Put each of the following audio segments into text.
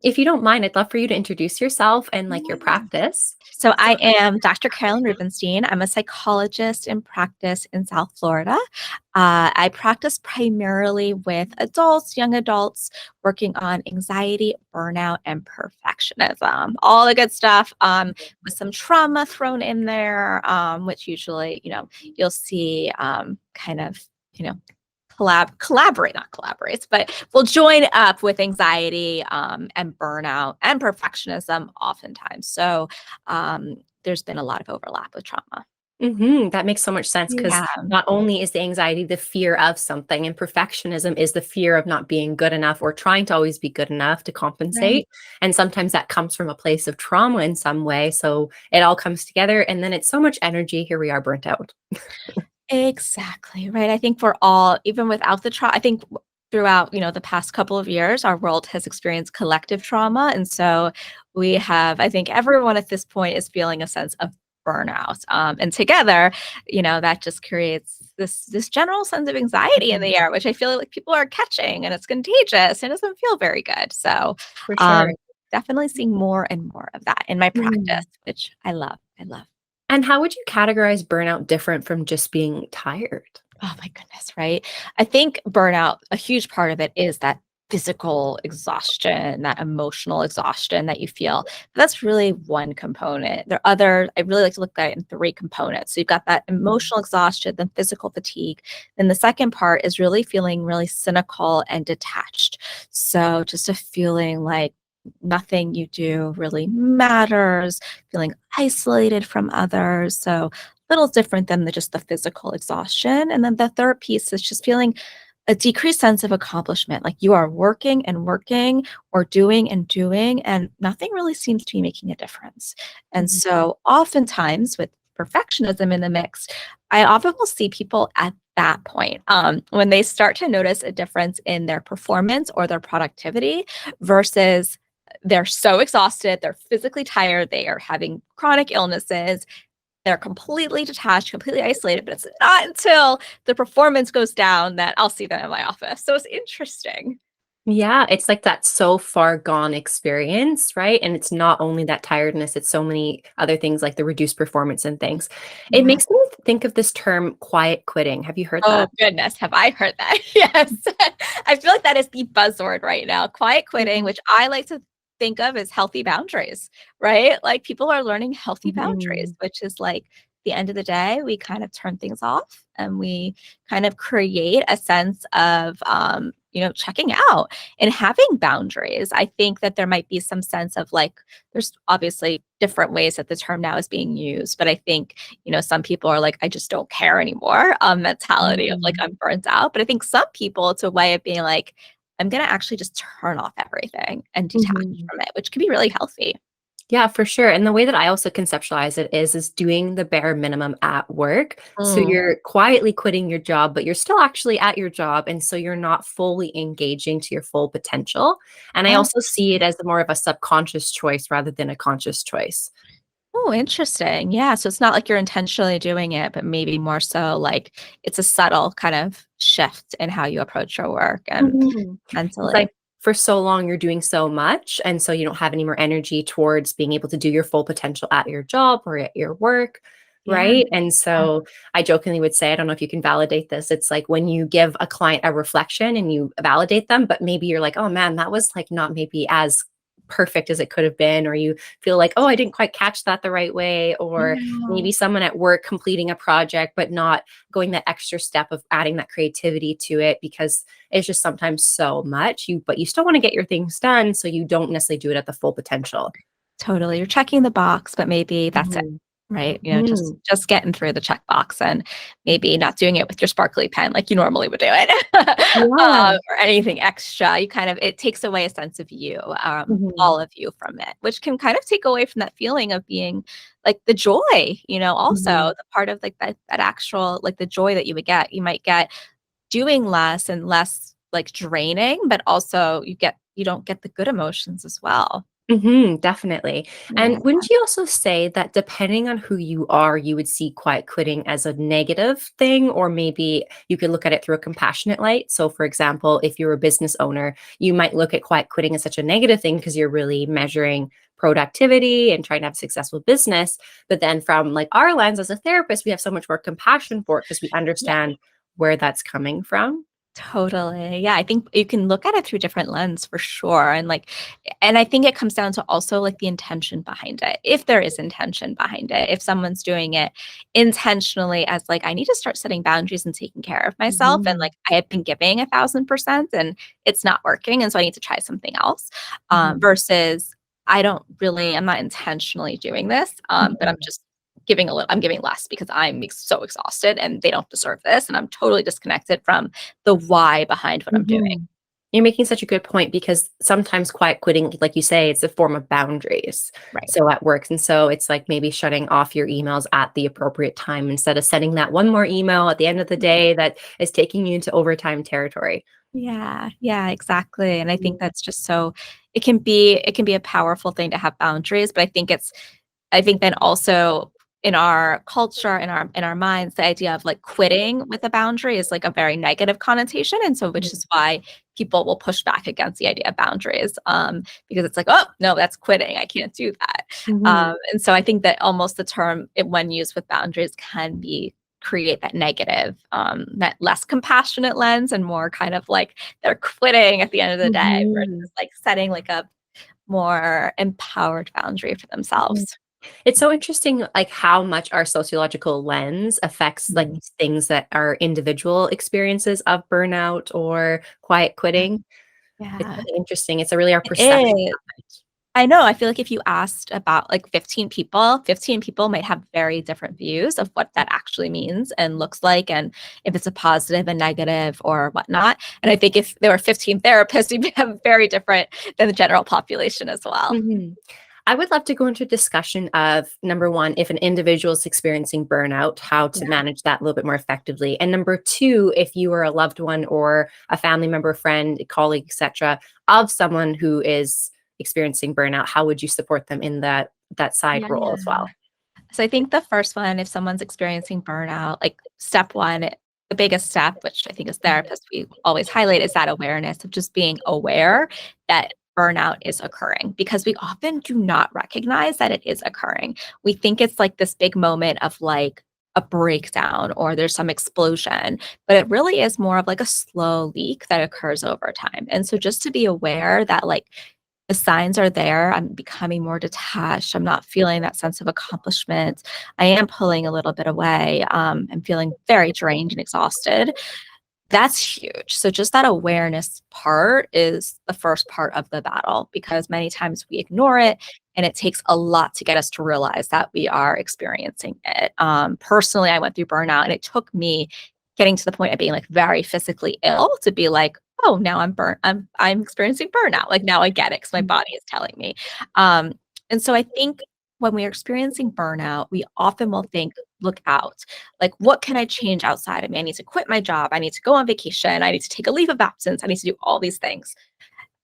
If you don't mind, I'd love for you to introduce yourself and like your Yeah. practice. So I am Dr. Carolyn Rubenstein. I'm a psychologist in practice in South Florida. I practice primarily with adults, young adults, working on anxiety, burnout, and perfectionism. All the good stuff, with some trauma thrown in there, which usually, you'll see kind of, you know, collaborate, not collaborates, but will join up with anxiety and burnout and perfectionism oftentimes. So there's been a lot of overlap with trauma. That makes so much sense because Yeah. not only is the anxiety the fear of something, and perfectionism is the fear of not being good enough or trying to always be good enough to Right. compensate. And sometimes that comes from a place of trauma in some way. So it all comes together, and then it's so much energy. Here we are burnt out. Exactly, right. I think we're all, even without the trauma, I think throughout, the past couple of years, our world has experienced collective trauma. And so we have, I think everyone at this point is feeling a sense of burnout. And together, that just creates this general sense of anxiety in Mhm. the air, which I feel like people are catching and it's contagious and it doesn't feel very good. So For um sure. definitely seeing more and more of that in my Mhm. practice, which I love. I love. And how would you categorize burnout different from just being tired? Oh my goodness, right? I think burnout, a huge part of it is that physical exhaustion, that emotional exhaustion that you feel. That's really one component. I really like to look at it in three components. So you've got that Mhm. emotional exhaustion, then physical fatigue. Then the second part is really feeling really cynical and detached. So just a feeling like nothing you do really matters, feeling isolated from others. So little different than just the physical exhaustion. And then the third piece is just feeling a decreased sense of accomplishment. Like you are working and working or doing and doing, and nothing really seems to be making a difference. And Mhm. so, oftentimes, with perfectionism in the mix, I often will see people at that point when they start to notice a difference in their performance or their productivity versus they're so exhausted, they're physically tired, they are having chronic illnesses, they're completely detached, completely isolated, but it's not until the performance goes down that I'll see them in my office. So it's interesting. Yeah, it's like that so far gone experience, right? And it's not only that tiredness, it's so many other things like the reduced performance and things. It Yeah. makes me think of this term quiet quitting. Have you heard Oh, that? goodness. Have I heard that? Yes. I feel like that is the buzzword right now. Quiet quitting, Mhm. which I like to think of as healthy boundaries, right? Like people are learning healthy boundaries, Mhm. which is like the end of the day, we kind of turn things off and we kind of create a sense of, checking out and having boundaries. I think that there might be some sense of like, there's obviously different ways that the term now is being used, but I think some people are like, I just don't care anymore, mentality of like, Mhm. I'm burnt out. But I think some people, it's a way of being like, I'm going to actually just turn off everything and detach Mhm. from it, which can be really healthy. Yeah, for sure. And the way that I also conceptualize it is doing the bare minimum at work. So Mm. you're quietly quitting your job, but you're still actually at your job. And so you're not fully engaging to your full potential. And I Oh, also see it as more of a subconscious choice rather than a conscious choice. oh, interesting. Yeah. So it's not like you're intentionally doing it, but maybe more so like it's a subtle kind of shift in how you approach your work and Mhm. It's mentally. like for so long you're doing so much, and so you don't have any more energy towards being able to do your full potential at your job or at your work, Yeah. right? And so I jokingly would say, I don't know if you can validate this, it's like when you give a client a reflection and you validate them, but maybe you're like, "Oh man, that was like not maybe as perfect as it could have been," or you feel like, "Oh, I didn't quite catch that the right way," or Yeah. maybe someone at work completing a project but not going that extra step of adding that creativity to it because it's just sometimes so much but you still want to get your things done so you don't necessarily do it at the full potential. Totally. You're checking the box, but maybe that's it, Mhm. right? Just Mhm. just getting through the checkbox and maybe not doing it with your sparkly pen like you normally would do it, Yeah. or anything extra. You kind of it takes away a sense of you, Mhm. all of you from it, which can kind of take away from that feeling of being like the joy, also Mhm. the part of like that actual like the joy that you would get. You might get doing less and less like draining, but also you don't get the good emotions as well. Definitely. Yeah. And wouldn't you also say that depending on who you are, you would see quiet quitting as a negative thing, or maybe you could look at it through a compassionate light? So, for example, if you're a business owner, you might look at quiet quitting as such a negative thing because you're really measuring productivity and trying to have a successful business. But then, from like our lens as a therapist, we have so much more compassion for it because we understand where that's coming from. Totally. Yeah, I think you can look at it through different lens for sure. And I think it comes down to also like the intention behind it. If there is intention behind it, if someone's doing it intentionally as like, I need to start setting boundaries and taking care of myself. And Mhm. like, I have been giving 1,000% and it's not working. And so I need to try something else. Mhm. Versus I'm not intentionally doing this, but I'm Mhm. just I'm giving less because so exhausted and they don't deserve this. And I'm totally disconnected from the why behind what I'm doing. Mhm. You're making such a good point because sometimes quiet quitting, like you say, it's a form of boundaries. Right. So at work, and so it's like maybe shutting off your emails at the appropriate time instead of sending that one more email at the end of the day that is taking you into overtime territory. Yeah, yeah, exactly. And I think Mhm. that's just so it can be a powerful thing to have boundaries, but I think then also in our culture, in our minds, the idea of like quitting with a boundary is like a very negative connotation. And so which is why people will push back against the idea of boundaries. Because it's like, oh no, that's quitting. I can't do that. Mhm. And so I think that almost the term when used with boundaries can be create that negative, that less compassionate lens and more kind of like they're quitting at the end of the day Mhm. versus like setting like a more empowered boundary for Mhm. themselves. It's so interesting, like how much our sociological lens affects like Mhm. these things that are individual experiences of burnout or quiet quitting. It's Yeah, really interesting. It's a really our it perception is. of it. I know, I feel like if you asked about, like, 15 people might have very different views of what that actually means and looks like, and if it's a positive and negative or whatnot, and I think if there were 15 therapists, you'd have very different than the general population as well. Mhm. I would love to go into a discussion of number one, if an individual is experiencing burnout, how to Yeah. manage that a little bit more effectively. And number two, if you are a loved one or a family member, friend, a colleague, etc., of someone who is experiencing burnout, how would you support them in that side Yeah. role as well? So I think the first one, if someone's experiencing burnout, like step one, the biggest step, which I think as therapists we always highlight, is that awareness of just being aware that burnout is occurring because we often do not recognize that it is occurring. We think it's like this big moment of like a breakdown or there's some explosion, but it really is more of like a slow leak that occurs over time. And so just to be aware that like the signs are there. I'm becoming more detached. I'm not feeling that sense of accomplishment. I am pulling a little bit away. I'm feeling very drained and exhausted. That's huge. So just that awareness part is the first part of the battle because many times we ignore it and it takes a lot to get us to realize that we are experiencing it. Personally, I went through burnout and it took me getting to the point of being like very physically ill to be like, oh, now I'm burnt. I'm experiencing burnout. Like now I get it because my body is telling me. Um, and so I think when we are experiencing burnout, we often will think, look out. Like, what can I change outside of me? I need to quit my job. I need to go on vacation. I need to take a leave of absence. I need to do all these things.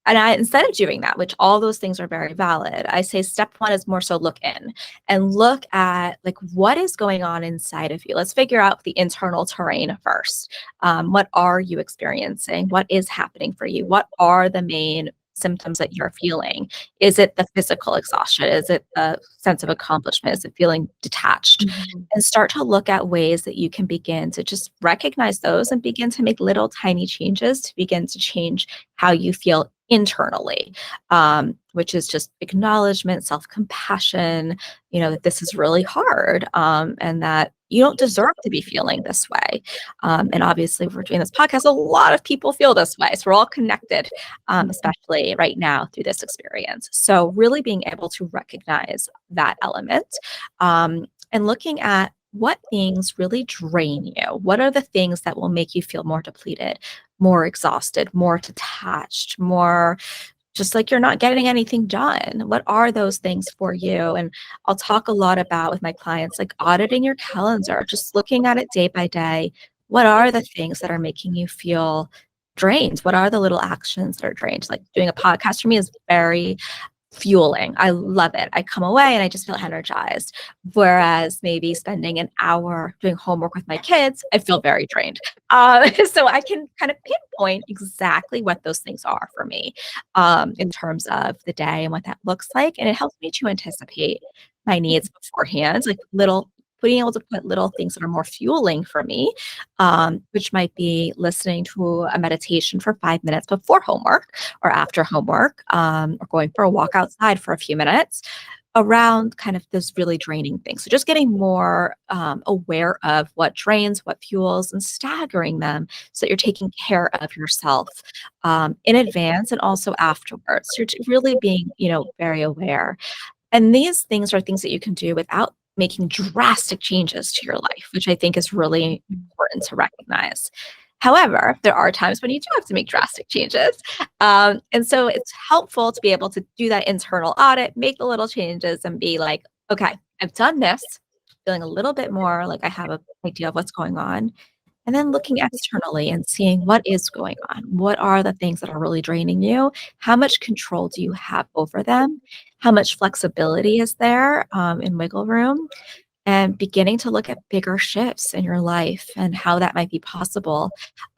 And instead of doing that, which all those things are very valid, I say step one is more so look in and look at like what is going on inside of you. Let's figure out the internal terrain first. What are you experiencing? What is happening for you? What are the main symptoms that you're feeling? Is it the physical exhaustion? Is it the sense of accomplishment? Is it feeling detached? Mhm. And start to look at ways that you can begin to just recognize those and begin to make little tiny changes to begin to change how you feel internally, which is just acknowledgement, self compassion, that this is really hard and that you don't deserve to be feeling this way. And obviously, we're doing this podcast, a lot of people feel this way. So we're all connected, Mhm. especially right now through this experience. So, really being able to recognize that element and looking at what things really drain you. What are the things that will make you feel more depleted, more exhausted, more detached, more just like you're not getting anything done? What are those things for you? And I'll talk a lot about with my clients, like auditing your calendar, just looking at it day by day. What are the things that are making you feel drained? What are the little actions that are drained? Like doing a podcast for me is very fueling. I love it. I come away and I just feel energized. Whereas maybe spending an hour doing homework with my kids, I feel very drained. So I can kind of pinpoint exactly what those things are for me in terms of the day and what that looks like. And it helps me to anticipate my needs beforehand, like little being able to put little things that are more fueling for me, which might be listening to a meditation for 5 minutes before homework or after homework, or going for a walk outside for a few minutes around kind of those really draining things. So just getting more aware of what drains, what fuels, and staggering them so that you're taking care of yourself in advance and also afterwards. You're really being, very aware. And these things are things that you can do without making drastic changes to your life, which I think is really important to recognize. However, there are times when you do have to make drastic changes. And so it's helpful to be able to do that internal audit, make the little changes, and be like, okay, I've done this, feeling a little bit more like I have an idea of what's going on. And then looking externally and seeing what is going on. What are the things that are really draining you? How much control do you have over them? How much flexibility is there in wiggle room? And beginning to look at bigger shifts in your life and how that might be possible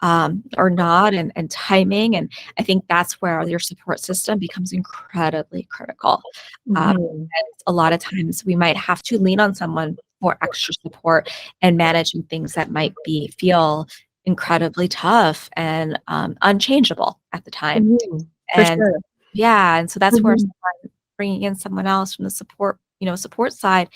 or not, and timing. And I think that's where your support system becomes incredibly critical. Mhm. And a lot of times we might have to lean on someone for extra support and managing things that might feel incredibly tough and unchangeable at the time. Mhm. For And sure. yeah, and so that's where Mhm. bringing in someone else from the support side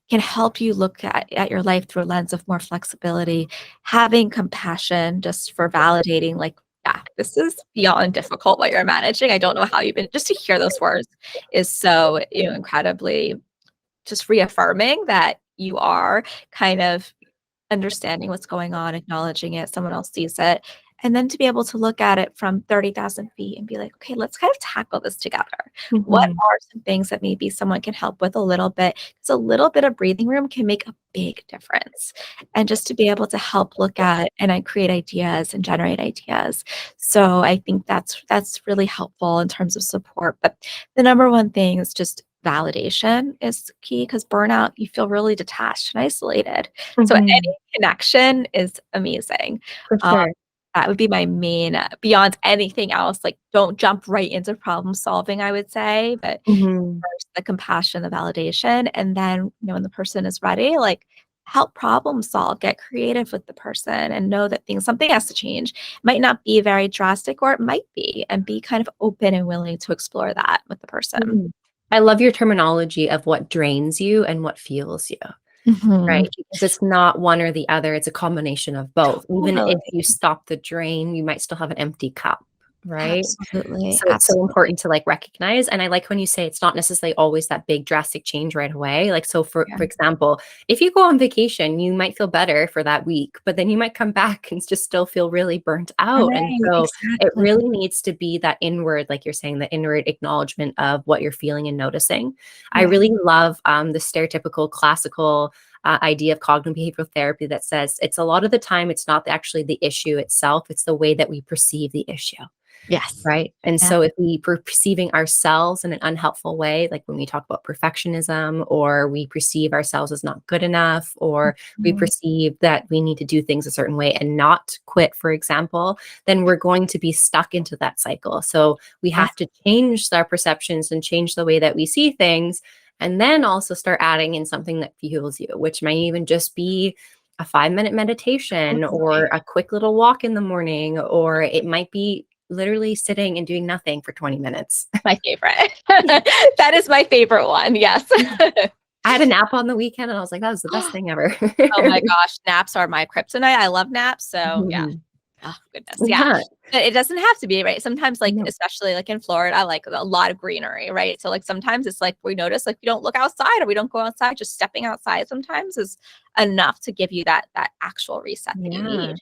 can help you look at your life through a lens of more flexibility, having compassion just for validating, like, yeah, this is beyond difficult what you're managing. I don't know how you've been, just to hear those words is so, incredibly just reaffirming that you are kind of understanding what's going on, acknowledging it, someone else sees it, and then to be able to look at it from 30,000 feet and be like, okay, let's kind of tackle this together. What Mhm. are some things that maybe someone can help with a little bit? Because a little bit of breathing room can make a big difference. And just to be able to help look at and I create ideas and generate ideas. So I think that's really helpful in terms of support. But the number one thing is just validation is key because burnout, you feel really detached and isolated. So Mhm. connection is amazing. For Um, sure. that would be my main, beyond anything else, like, don't jump right into problem solving, I would say, but Mhm. first, the compassion, the validation, and then, when the person is ready, like, help problem solve, get creative with the person, and know that something has to change. It might not be very drastic, or it might be, and be kind of open and willing to explore that with the person. Mhm. I love your terminology of what drains you and what fuels you. Mhm. Right, because it's not one or the other, it's a combination of both. Even Totally. if you stop the drain, you might still have an empty cup, right? Absolutely, So it's so absolutely. important to, like, recognize, and I like when you say it's not necessarily always that big drastic change right away. Like, so Yeah. for example, if you go on vacation, you might feel better for that week, but then you might come back and just still feel really burnt out, and Right, so it exactly. really needs to be that inward, like you're saying, the inward acknowledgement of what you're feeling and noticing. I Yeah. really love, the stereotypical classical, idea of cognitive behavioral therapy that says it's a lot of the time, it's not actually the issue itself, it's the way that we perceive the issue. Yes. Right? And Yeah. so if we perceiving ourselves in an unhelpful way, like when we talk about perfectionism, or we perceive ourselves as not good enough, or we Mhm. perceive that we need to do things a certain way and not quit, for example, then we're going to be stuck into that cycle. So we Yeah. have to change our perceptions and change the way that we see things. And then also start adding in something that fuels you, which might even just be a 5-minute meditation or Totally. a quick little walk in the morning, or it might be literally sitting and doing nothing for 20 minutes. My favorite. That is my favorite one, yes. I had a nap on the weekend and I was like, that was the best thing ever. Oh my gosh, naps are my kryptonite. I love naps, so yeah. Mhm. Oh, goodness, yeah. Yeah. But it doesn't have to be, right? Sometimes, like, No. especially, like, in Florida, like, a lot of greenery, right? So, like, sometimes it's like we notice, like, we don't look outside or we don't go outside, just stepping outside sometimes is enough to give you that actual reset that you Yeah. need.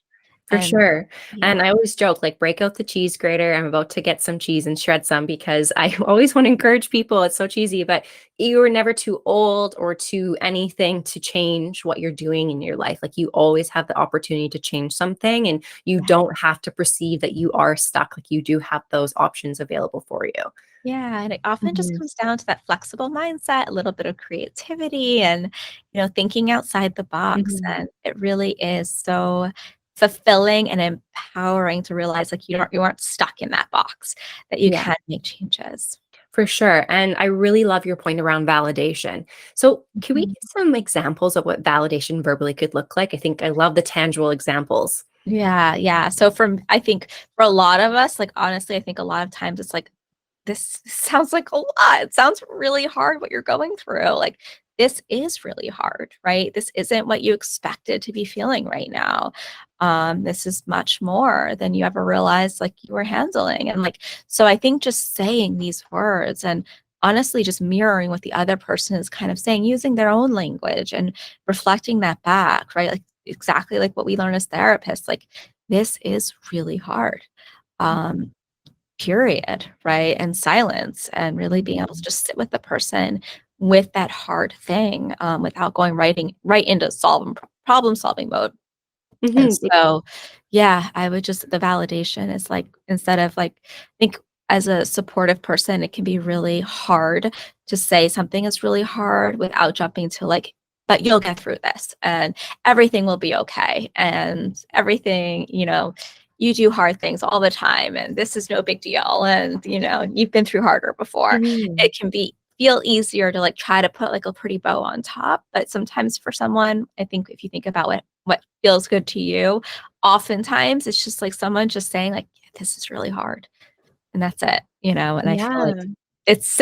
For And sure. And yeah, I always joke, like, break out the cheese grater. I'm about to get some cheese and shred some because I always want to encourage people. It's so cheesy, but you are never too old or too anything to change what you're doing in your life. Like, you always have the opportunity to change something, and you yeah. don't have to perceive that you are stuck. Like, you do have those options available for you. Yeah, and it often just Mhm. comes down to that flexible mindset, a little bit of creativity and, thinking outside the box. Mhm. And it really is so fulfilling and empowering to realize like you aren't stuck in that box, that you Yeah. can make changes. For sure. And I really love your point around validation. So, can we Mhm. get some examples of what validation verbally could look like? I think I love the tangible examples. Yeah, yeah. So I think for a lot of us, like honestly, I think a lot of times it's like this sounds like a lot. It sounds really hard what you're going through. Like, this is really hard, right? This isn't what you expected to be feeling right now. This is much more than you ever realized like you were handling. And like, so I think just saying these words and honestly just mirroring what the other person is kind of saying, using their own language and reflecting that back, right? Like exactly like what we learn as therapists, like this is really hard. Um, period, right? And silence and really being able to Mhm. just sit with the person with that hard thing, without going right into problem solving mode. And Mhm. so, yeah, I would just the validation is like instead of like I think as a supportive person, it can be really hard to say something is really hard without jumping to like, but you'll get through this and everything will be okay. And everything, you do hard things all the time and this is no big deal. And, you've been through harder before. Mhm. It can feel easier to like try to put like a pretty bow on top. But sometimes for someone, I think if you think about what feels good to you, oftentimes it's just like someone just saying like, "Yeah, this is really hard." And that's it. And I feel like Yeah. it's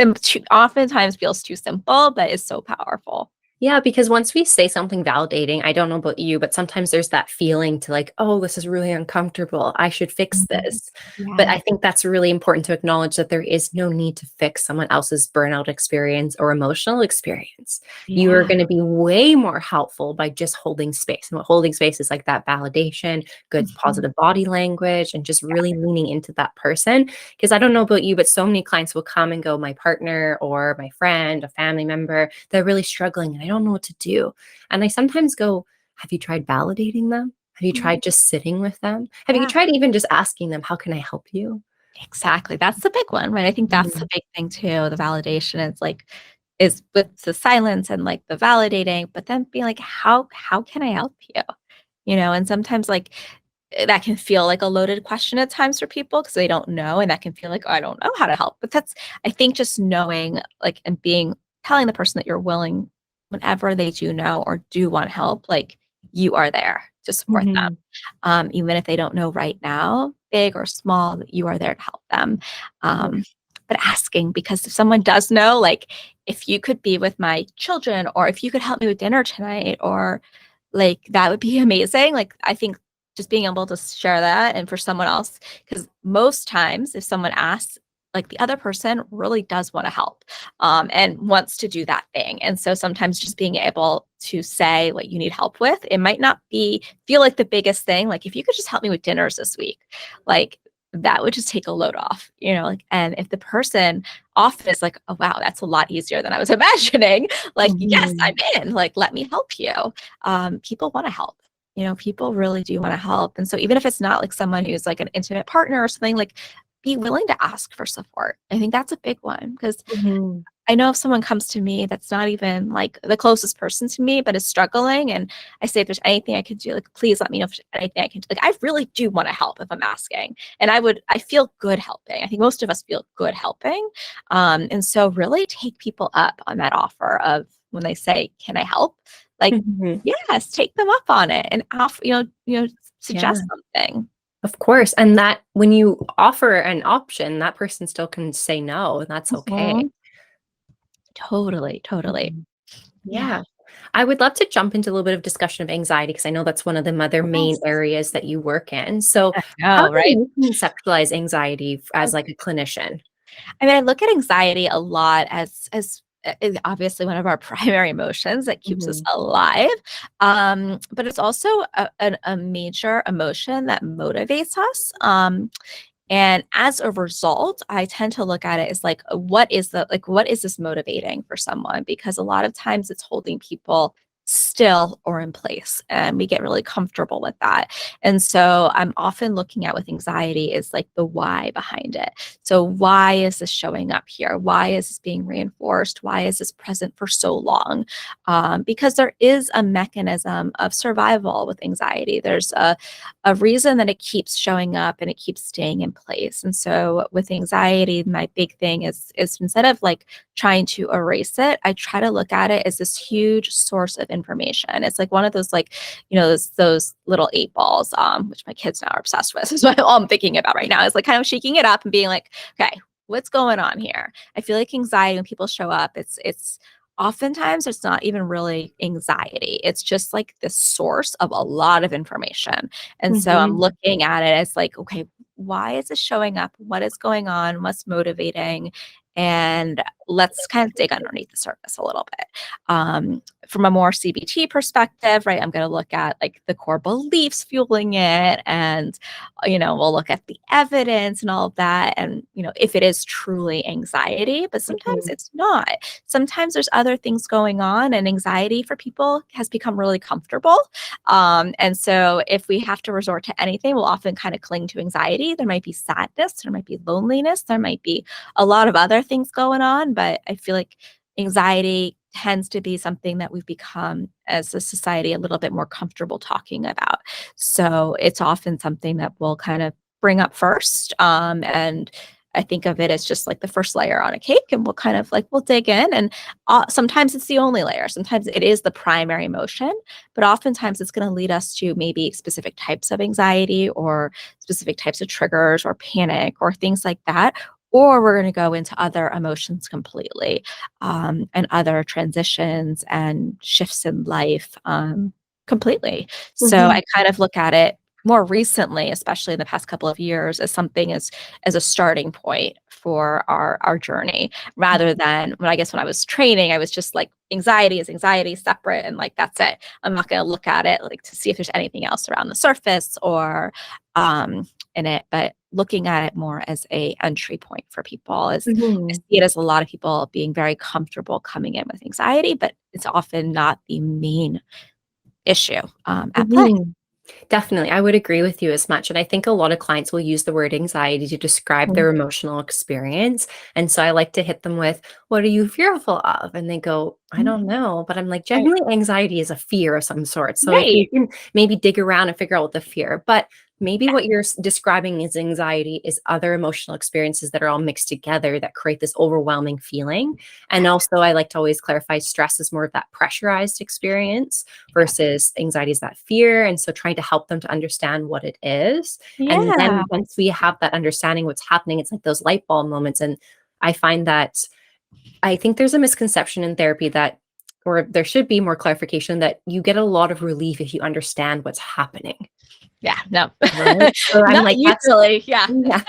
oftentimes feels too simple, but it's so powerful. Yeah, because once we say something validating, I don't know about you, but sometimes there's that feeling to like, oh, this is really uncomfortable. I should fix Mhm. this. But Yeah. I think that's really important to acknowledge that there is no need to fix someone else's burnout experience or emotional experience. You are Yeah. going to be way more helpful by just holding space. And what holding space is like that validation, good Mhm. positive body language, and just really leaning into that person. Because I don't know about you, but so many clients will come and go, my partner or my friend, a family member, they're really struggling and I don't know what to do. And I sometimes go, have you tried validating them? Have you Mhm. tried just sitting with them? Have you Yeah. tried even just asking them, how can I help you? Exactly, that's the big one, right? I think that's the Mhm. big thing too, the validation is with the silence and, like, the validating, but then being like, "How can I help you?" And sometimes, like, that can feel like a loaded question at times for people because they don't know, and that can feel like, "Oh, I don't know how to help," but that's I think just knowing, like, and telling the person that you're willing whenever they do know or do want help, like, you are there to support them. Mhm. Even if they don't know right now, big or small, that you are there to help them. Yeah. Um, but asking, because if someone does know, like, if you could be with my children, or if you could help me with dinner tonight, or like that would be amazing. Like, I think just being able to share that and for someone else, because most times if someone asks, like the other person really does want to help, and wants to do that thing. And so sometimes just being able to say what you need help with, it might not feel like the biggest thing. Like if you could just help me with dinners this week, like that would just take a load off, like, and if the person often is like, oh wow, that's a lot easier than I was imagining, like, yes, I'm Mhm. in, like, let me help you. People want to help. People really do want to help. And so even if it's not like someone who's like an intimate partner or something, like be willing to ask for support. I think that's a big one because Mhm. I know if someone comes to me that's not even like the closest person to me, but is struggling, and I say, if there's anything I could do, like, please let me know if there's anything I can do. Like, I really do want to help if I'm asking. And I feel good helping. I think most of us feel good helping. And so really take people up on that offer of when they say, can I help? Like, Mhm. yes, take them up on it and Yeah, suggest something. of course. And that when you offer an option, that person still can say no, and that's okay. Mhm. Totally, totally. Mhm. Yeah. Yeah. I would love to jump into a little bit of discussion of anxiety because I know that's one of the other main Yes. areas that you work in. So, I how know, do right? you conceptualize anxiety as like a clinician? I mean, I look at anxiety a lot as is obviously one of our primary emotions that keeps us Mhm. alive. But it's also a major emotion that motivates us. And as a result, I tend to look at it as like, what is this motivating for someone? Because a lot of times it's holding people still or in place, and we get really comfortable with that. And so I'm often looking at with anxiety is like the why behind it. So why is this showing up here? Why is this being reinforced? Why is this present for so long? Because there is a mechanism of survival with anxiety. There's a reason that it keeps showing up and it keeps staying in place. And so with anxiety, my big thing is instead of like trying to erase it, I try to look at it as this huge source of information. It's like one of those like, those little 8 balls, which my kids now are obsessed with. Is what all I'm thinking about right now is like kind of shaking it up and being like, okay, what's going on here? I feel like anxiety when people show up, it's oftentimes it's not even really anxiety. It's just like the source of a lot of information. And so I'm Mhm. looking at it as like, okay, why is it showing up? What is going on? What's motivating? And let's kind of dig underneath the surface a little bit. From a more CBT perspective, right, I'm going to look at like the core beliefs fueling it, and we'll look at the evidence and all of that, and if it is truly anxiety, but sometimes Mhm. it's not. Sometimes there's other things going on, and anxiety for people has become really comfortable. And so if we have to resort to anything, we'll often kind of cling to anxiety. There might be sadness, there might be loneliness, there might be a lot of other things going on, but I feel like anxiety tends to be something that we've become as a society a little bit more comfortable talking about. So it's often something that we'll kind of bring up first. And I think of it as just like the first layer on a cake, and we'll kind of like we'll dig in, and sometimes it's the only layer. Sometimes it is the primary emotion, but oftentimes it's going to lead us to maybe specific types of anxiety or specific types of triggers or panic or things like that. Or we're going to go into other emotions completely, and other transitions and shifts in life, completely. So Mhm. I kind of look at it more recently, especially in the past couple of years, as something as a starting point for our journey, rather than when I was training, I was just like anxiety is anxiety separate, and like that's it. I'm not going to look at it like to see if there's anything else around the surface or in it, but looking at it more as a entry point for people is I Mhm. see it as a lot of people being very comfortable coming in with anxiety, but it's often not the main issue at play. Mhm. Definitely. I would agree with you as much. And I think a lot of clients will use the word anxiety to describe Mhm. their emotional experience. And so I like to hit them with, what are you fearful of? And they go, I Mhm. don't know. But I'm like, Right. generally, anxiety is a fear of some sort. So if Right. you can maybe dig around and figure out what the fear, but maybe Yeah. what you're describing as anxiety is other emotional experiences that are all mixed together that create this overwhelming feeling. And Yeah. also, I like to always clarify stress is more of that pressurized experience Yeah. versus anxiety is that fear. And so trying to help them to understand what it is. And Yeah. then once we have that understanding what's happening, it's like those light bulb moments. And I find that I think there's a misconception in therapy that, or there should be more clarification that you get a lot of relief if you understand what's happening. Yeah. No. Right. So I'm Not like, that's, usually. Yeah. yeah,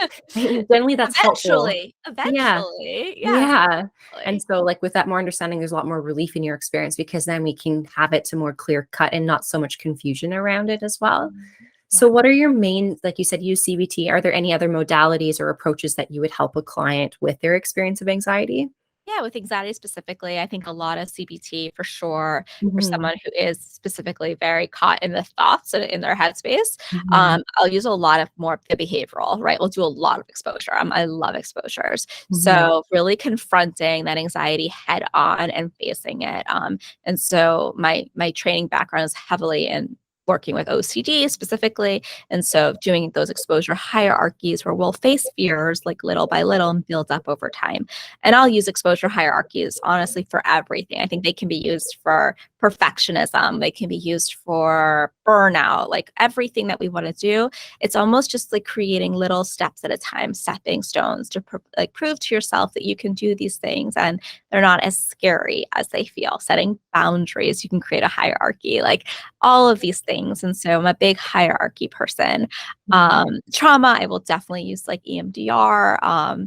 generally that's helpful. Eventually. Yeah. Eventually. Yes. Yeah. And Eventually. so, like, with that more understanding, there's a lot more relief in your experience because then we can have it to more clear cut and not so much confusion around it as well. Mhm. So, Yeah. what are your main, like you said, use CBT? Are there any other modalities or approaches that you would help a client with their experience of anxiety? Yeah, with anxiety specifically, I think a lot of CBT for sure for Mhm. someone who is specifically very caught in the thoughts and in their headspace. Mhm. I'll use a lot of more of the behavioral, right? We'll do a lot of exposure. I love exposures. Mhm. So really confronting that anxiety head on and facing it. And so my training background is heavily in working with OCD specifically. And so doing those exposure hierarchies where we'll face fears like little by little and build up over time. And I'll use exposure hierarchies honestly for everything. I think they can be used for perfectionism, they can be used for burnout, like everything that we want to do. It's almost just like creating little steps at a time, stepping stones to like prove to yourself that you can do these things and they're not as scary as they feel. Setting boundaries, you can create a hierarchy, like all of these things. And so I'm a big hierarchy person. Mhm. Trauma, I will definitely use like EMDR,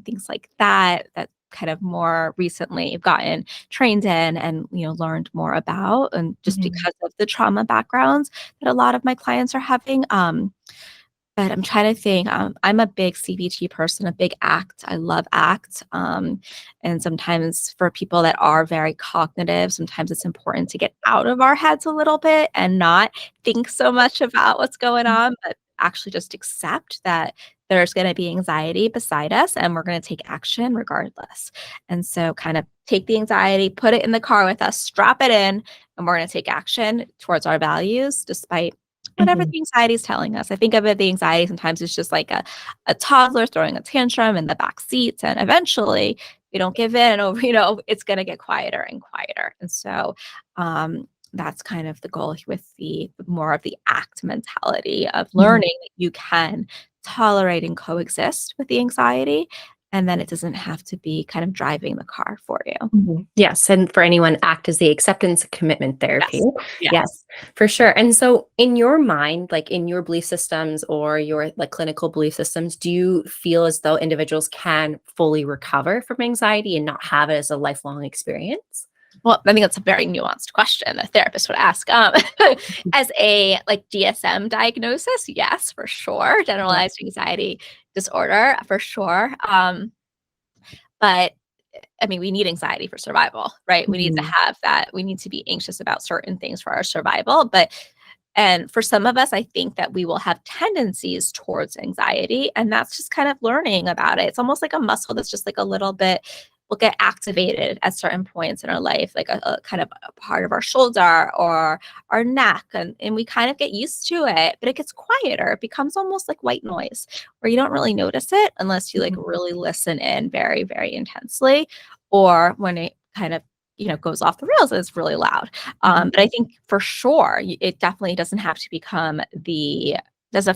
things like that. That kind of more recently gotten trained in and, learned more about, and just Mhm. because of the trauma backgrounds that a lot of my clients are having. But I'm trying to think. I'm a big CBT person, a big ACT. I love ACT. And sometimes for people that are very cognitive, sometimes it's important to get out of our heads a little bit and not think so much about what's going on, but actually just accept that there's going to be anxiety beside us and we're going to take action regardless. And so kind of take the anxiety, put it in the car with us, strap it in, and we're going to take action towards our values despite whatever Mhm. the anxiety is telling us. I think of it, the anxiety sometimes it's just like a toddler throwing a tantrum in the back seats. And eventually we don't give in over, it's going to get quieter and quieter. And so that's kind of the goal with the more of the ACT mentality of Mhm. learning that you can tolerate and coexist with the anxiety. And then it doesn't have to be kind of driving the car for you. Mhm. Yes, and for anyone, ACT is the acceptance and commitment therapy. Yes. Yes. Yes, for sure. And so in your mind, like in your belief systems or your like clinical belief systems, do you feel as though individuals can fully recover from anxiety and not have it as a lifelong experience? Well, I think that's a very nuanced question a therapist would ask. As a like DSM diagnosis, yes, for sure. Yeah. Generalized anxiety disorder, for sure. But I mean, we need anxiety for survival, right? We need to Mhm. have that. We need to be anxious about certain things for our survival. And for some of us, I think that we will have tendencies towards anxiety. And that's just kind of learning about it. It's almost like a muscle that's just like a little bit will get activated at certain points in our life, like a kind of a part of our shoulder or our neck. And we kind of get used to it, but it gets quieter. It becomes almost like white noise where you don't really notice it unless you like Mhm. really listen in very, very intensely, or when it kind of goes off the rails and it's really loud. Mhm. But I think for sure, it definitely doesn't have to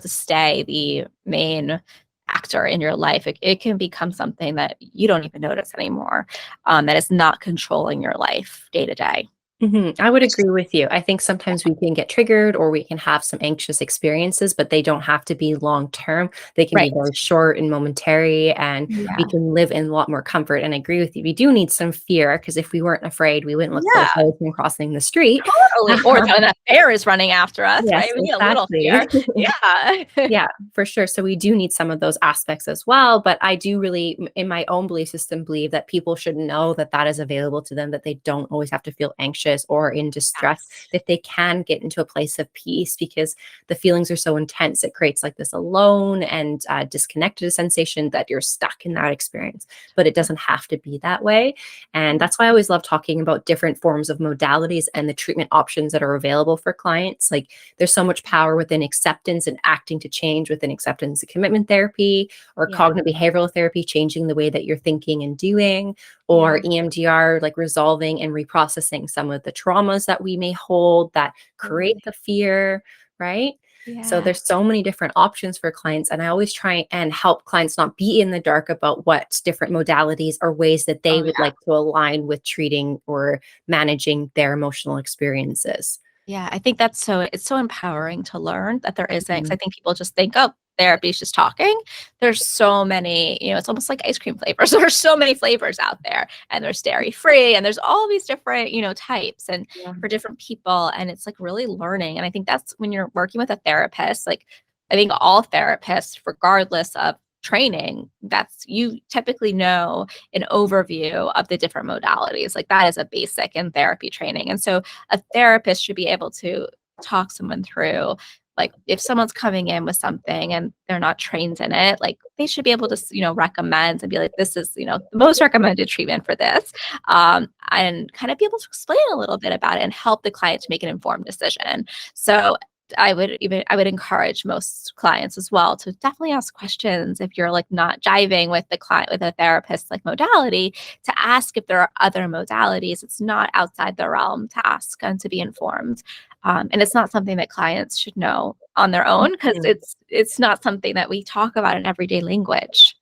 stay the main actor in your life. It can become something that you don't even notice anymore, that is not controlling your life day to day. Mhm. I would agree with you. I think sometimes we can get triggered or we can have some anxious experiences, but they don't have to be long term. They can be Right. very short and momentary, and we Yeah. can live in a lot more comfort. And I agree with you. We do need some fear because if we weren't afraid, we wouldn't look for a Yeah. person crossing the street. Totally. Or when that bear is running after us, Yes, right? We need a little fear. exactly. Yeah. Yeah, for sure. So we do need some of those aspects as well. But I do really, in my own belief system, believe that people should know that that is available to them, that they don't always have to feel anxious or in distress, Yes. that they can get into a place of peace because the feelings are so intense. It creates like this alone and disconnected sensation that you're stuck in that experience. But it doesn't have to be that way. And that's why I always love talking about different forms of modalities and the treatment options that are available for clients. Like there's so much power within acceptance and acting to change within acceptance and commitment therapy or Yeah. cognitive behavioral therapy, changing the way that you're thinking and doing, or Yeah. EMDR, like resolving and reprocessing some of the traumas that we may hold that create Totally. the fear, right? So Yeah. there's so many different options for clients, and I always try and help clients not be in the dark about what different modalities or ways that they Oh, would yeah. like to align with treating or managing their emotional experiences. Yeah, I think it's so empowering to learn that there isn't, 'cause I Mhm. think people just think, "Oh, therapy is just talking." There's so many, it's almost like ice cream flavors. There's so many flavors out there, and there's dairy free, and there's all these different, types and Yeah. for different people, and it's like really learning. And I think that's when you're working with a therapist, like I think all therapists, regardless of training, that's you typically know an overview of the different modalities. Like that is a basic in therapy training. And so a therapist should be able to talk someone through, like if someone's coming in with something and they're not trained in it, like they should be able to recommend and be like, this is the most recommended treatment for this, and kind of be able to explain a little bit about it and help the client to make an informed decision. So I would encourage most clients as well to definitely ask questions if you're like not jiving with the client with a therapist like modality, to ask if there are other modalities. It's not outside the realm to ask and to be informed. And it's not something that clients should know on their own because Mhm. it's not something that we talk about in everyday language.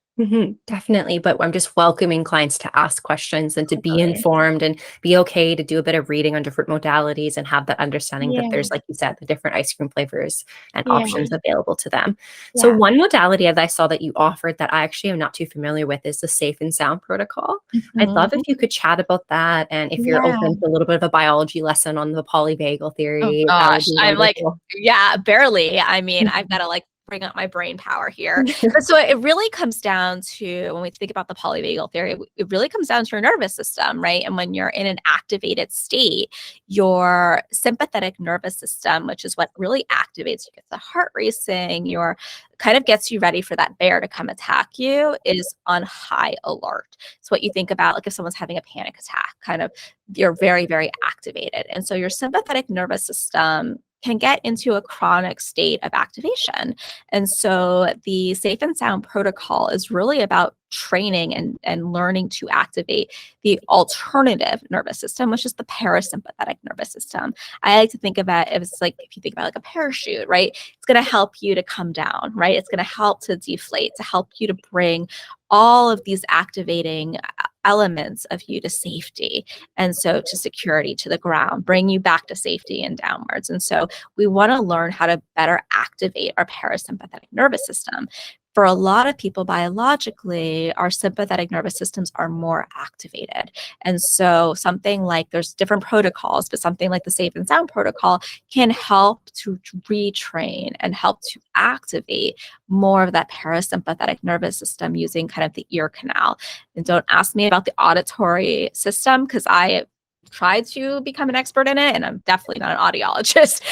Definitely. But I'm just welcoming clients to ask questions and to be Totally. informed and be okay to do a bit of reading on different modalities and have that understanding that Yeah. there's, like you said, the different ice cream flavors and Yeah. options available to them. So, Yeah. one modality that I saw that you offered that I actually am not too familiar with is the safe and sound protocol. I'd love if Mhm. you could chat about that. And if you're Yeah. open to a little bit of a biology lesson on the polyvagal Oh theory, that would gosh, be I'm like, wonderful. yeah, barely. I mean, I've gotta, like, bring up my brain power here. But so it really comes down to when we think about the polyvagal theory, it really comes down to your nervous system, right? And when you're in an activated state, your sympathetic nervous system, which is what really activates, you get the heart racing, your kind of gets you ready for that bear to come attack you, is on high alert. It's what you think about, like, if someone's having a panic attack, kind of you're very, very activated. And so your sympathetic nervous system can get into a chronic state of activation. And so the safe and sound protocol is really about training and learning to activate the alternative nervous system, which is the parasympathetic nervous system. I like to think of it as like if you think about like a parachute, right? It's going to help you to come down, right? It's going to help to deflate, to help you to bring all of these activating elements of you to safety and so to security, to the ground, bring you back to safety and downwards. And so we want to learn how to better activate our parasympathetic nervous system. For a lot of people, biologically, our sympathetic nervous systems are more activated. And so, something like there's different protocols, but something like the Safe and Sound protocol can help to retrain and help to activate more of that parasympathetic nervous system using kind of the ear canal. And don't ask me about the auditory system because I tried to become an expert in it, and I'm definitely not an audiologist.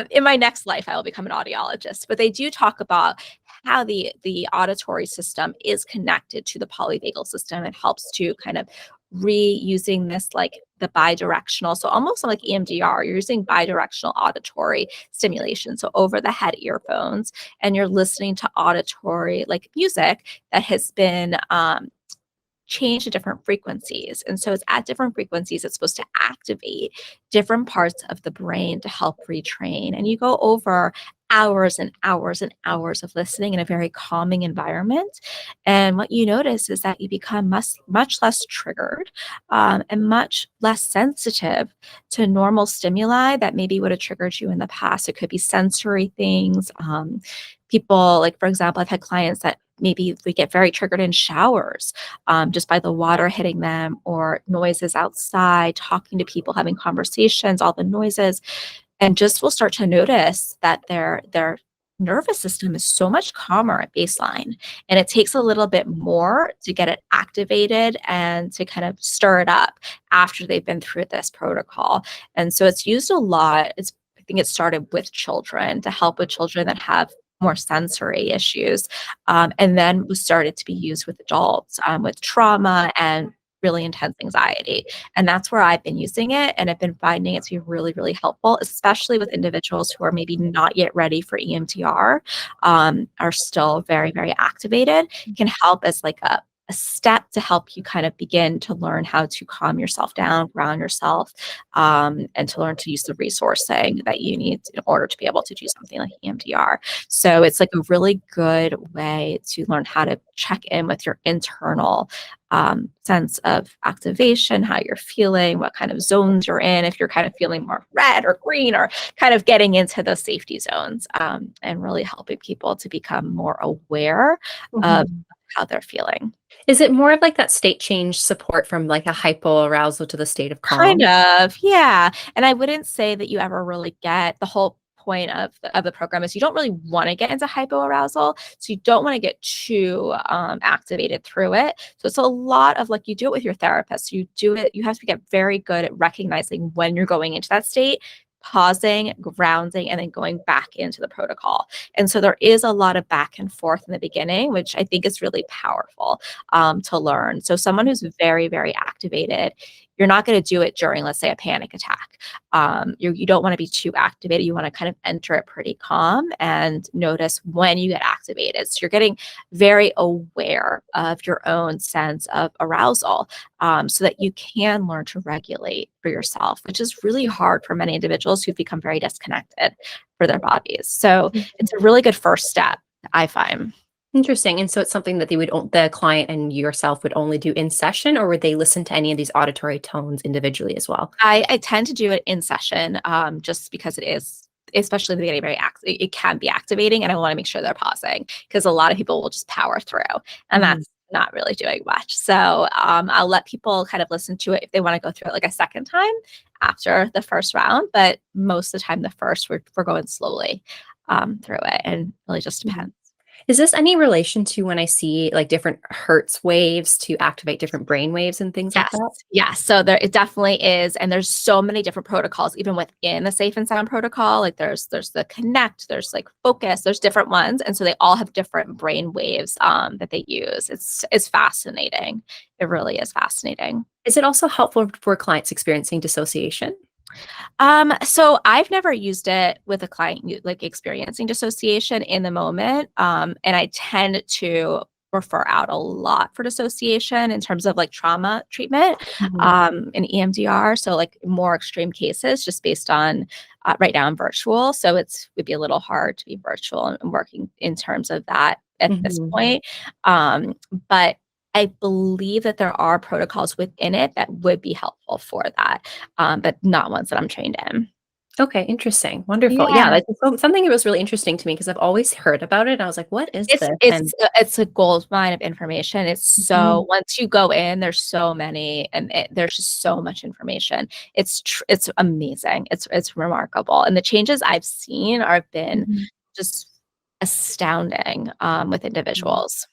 In my next life, I will become an audiologist. But they do talk about how the auditory system is connected to the polyvagal system. It helps to kind of reusing this like the bidirectional, so almost like EMDR, you're using bidirectional auditory stimulation. So over the head earphones, and you're listening to auditory like music that has been change to different frequencies. And so it's at different frequencies, it's supposed to activate different parts of the brain to help retrain. And you go over hours and hours and hours of listening in a very calming environment. And what you notice is that you become much less triggered and much less sensitive to normal stimuli that maybe would have triggered you in the past. It could be sensory things. People, like, for example, I've had clients that maybe we get very triggered in showers just by the water hitting them or noises outside, talking to people, having conversations, all the noises, and just will start to notice that their nervous system is so much calmer at baseline. And it takes a little bit more to get it activated and to kind of stir it up after they've been through this protocol. And so it's used a lot. I think it started with children to help with children that have more sensory issues, and then was started to be used with adults with trauma and really intense anxiety. And that's where I've been using it. And I've been finding it to be really, really helpful, especially with individuals who are maybe not yet ready for EMDR, are still very, very activated. It can help as like a step to help you kind of begin to learn how to calm yourself down, ground yourself, and to learn to use the resourcing that you need in order to be able to do something like EMDR. So it's like a really good way to learn how to check in with your internal sense of activation, how you're feeling, what kind of zones you're in, if you're kind of feeling more red or green, or kind of getting into those safety zones, and really helping people to become more aware of Mhm. how they're feeling. Is it more of like that state change support from like a hypoarousal to the state of Kind calm? of, yeah, and I wouldn't say that you ever really get the whole point of the program is you don't really wanna get into hypoarousal, so you don't wanna get too, activated through it, so it's a lot of, like, you do it with your therapist, you have to get very good at recognizing when you're going into that state, pausing, grounding, and then going back into the protocol, and so there is a lot of back and forth in the beginning, which I think is really powerful, to learn. So someone who's very, very activated, you're not going to do it during, let's say, a panic attack. You don't want to be too activated. You want to kind of enter it pretty calm and notice when you get activated. So you're getting very aware of your own sense of arousal, so that you can learn to regulate for yourself, which is really hard for many individuals who've become very disconnected for their bodies. So it's a really good first step, I find. Interesting. And so it's something that the client and yourself would only do in session, or would they listen to any of these auditory tones individually as well? I tend to do it in session, just because it is, especially in the beginning, it can be activating, and I wanna make sure they're pausing because a lot of people will just power through, and Mhm. that's not really doing much. So, I'll let people kind of listen to it if they wanna go through it, like, a second time after the first round, but most of the time, the first, we're going slowly, through it, and really just Mhm. depends. Is this any relation to when I see like different hertz waves to activate different brain waves and things like Yes, that? yes. So there it definitely is, and there's so many different protocols even within the Safe and Sound protocol. Like there's the Connect, there's like Focus, there's different ones, and so they all have different brain waves that they use. It's fascinating. It really is fascinating. Is it also helpful for clients experiencing dissociation? So I've never used it with a client like experiencing dissociation in the moment. And I tend to refer out a lot for dissociation in terms of like trauma treatment, Mhm. and EMDR. So like more extreme cases, just based on right now I'm virtual, so would be a little hard to be virtual and working in terms of that at this Mhm. point. Um, but I believe that there are protocols within it that would be helpful for that, but not ones that I'm trained in. Okay, interesting. Wonderful. Yeah, Yeah. that's something that was really interesting to me because I've always heard about it. I was like, "What is It's this?" it's And it's a gold mine of information. It's Mhm. so once you go in, there's so many, and there's just so much information. It's amazing. It's remarkable, and the changes I've seen are been Mhm. just astounding, with Mhm. individuals.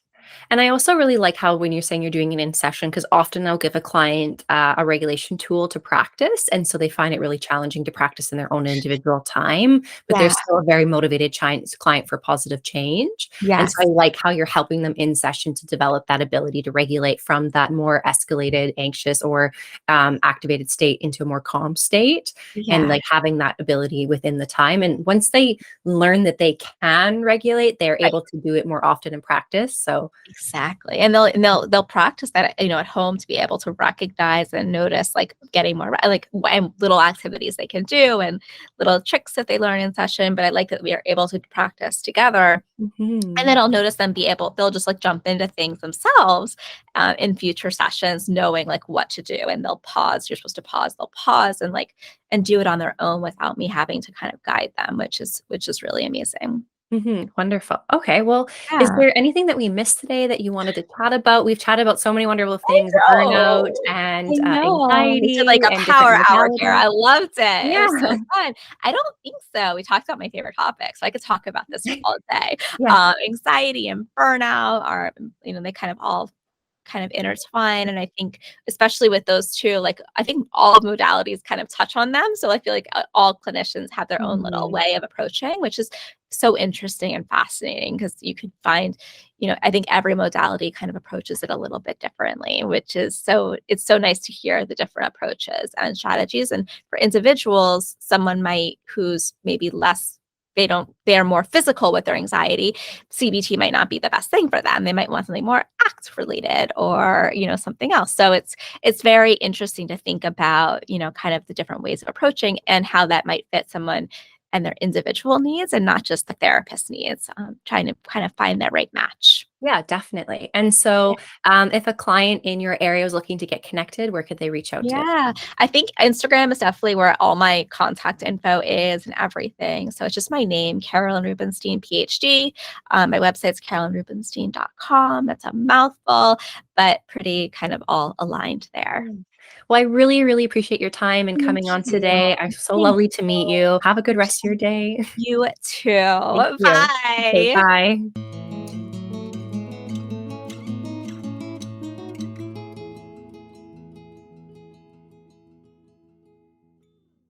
And I also really like how when you're saying you're doing it in session, because often I'll give a client a regulation tool to practice. And so they find it really challenging to practice in their own individual time, but they're Yeah. still a very motivated client for positive change. And so I Yes. like how you're helping them in session to develop that ability to regulate from that more escalated, anxious, or activated state into a more calm state, and Yeah. like having that ability within the time. And once they learn that they can regulate, they're Right. able to do it more often in practice. So Exactly, and they'll practice that, at home to be able to recognize and notice, like, getting more like, and little activities they can do and little tricks that they learn in session, but I like that we are able to practice together, and Mhm. then I'll notice them they'll just, like, jump into things themselves, in future sessions knowing, like, what to do, and they'll pause. You're supposed to pause. They'll pause and, like, and do it on their own without me having to kind of guide them, which is really amazing. Mhm. Wonderful. Okay. Well, is Yeah. there anything that we missed today that you wanted to chat about? We've chatted about so many wonderful I things, burnout know. I and know. We did like anxiety a and different power hour here. modalities. I loved it. It was so Yeah. fun. I don't think so. We talked about my favorite topics, so I could talk about this all day. Yeah. Anxiety and burnout are, they kind of all kind of intertwine, and I think especially with those 2, like, I think all modalities kind of touch on them, so I feel like, all clinicians have their own little Mhm. way of approaching, which is so interesting and fascinating because you could find, I think every modality kind of approaches it a little bit differently, which is it's so nice to hear the different approaches and strategies, and for individuals, someone might who's maybe less they're more physical with their anxiety, CBT might not be the best thing for them. They might want something more act related or, something else. So it's very interesting to think about, kind of the different ways of approaching and how that might fit someone and their individual needs and not just the therapist needs. Trying to kind of find that right match. Yeah, definitely. And Yeah. so, if a client in your area is looking to get connected, where could they reach out to? Yeah, I think Instagram is definitely where all my contact info is and everything. So it's just my name, Carolyn Rubenstein, PhD. My website's carolynrubenstein.com. That's a mouthful, but pretty kind of all aligned there. Mm. Well, I really, really appreciate your time and Thank coming on you. today. It's so Thank lovely to meet you. you. Have a good rest of your day. You Thank too. you. Okay, Bye. bye.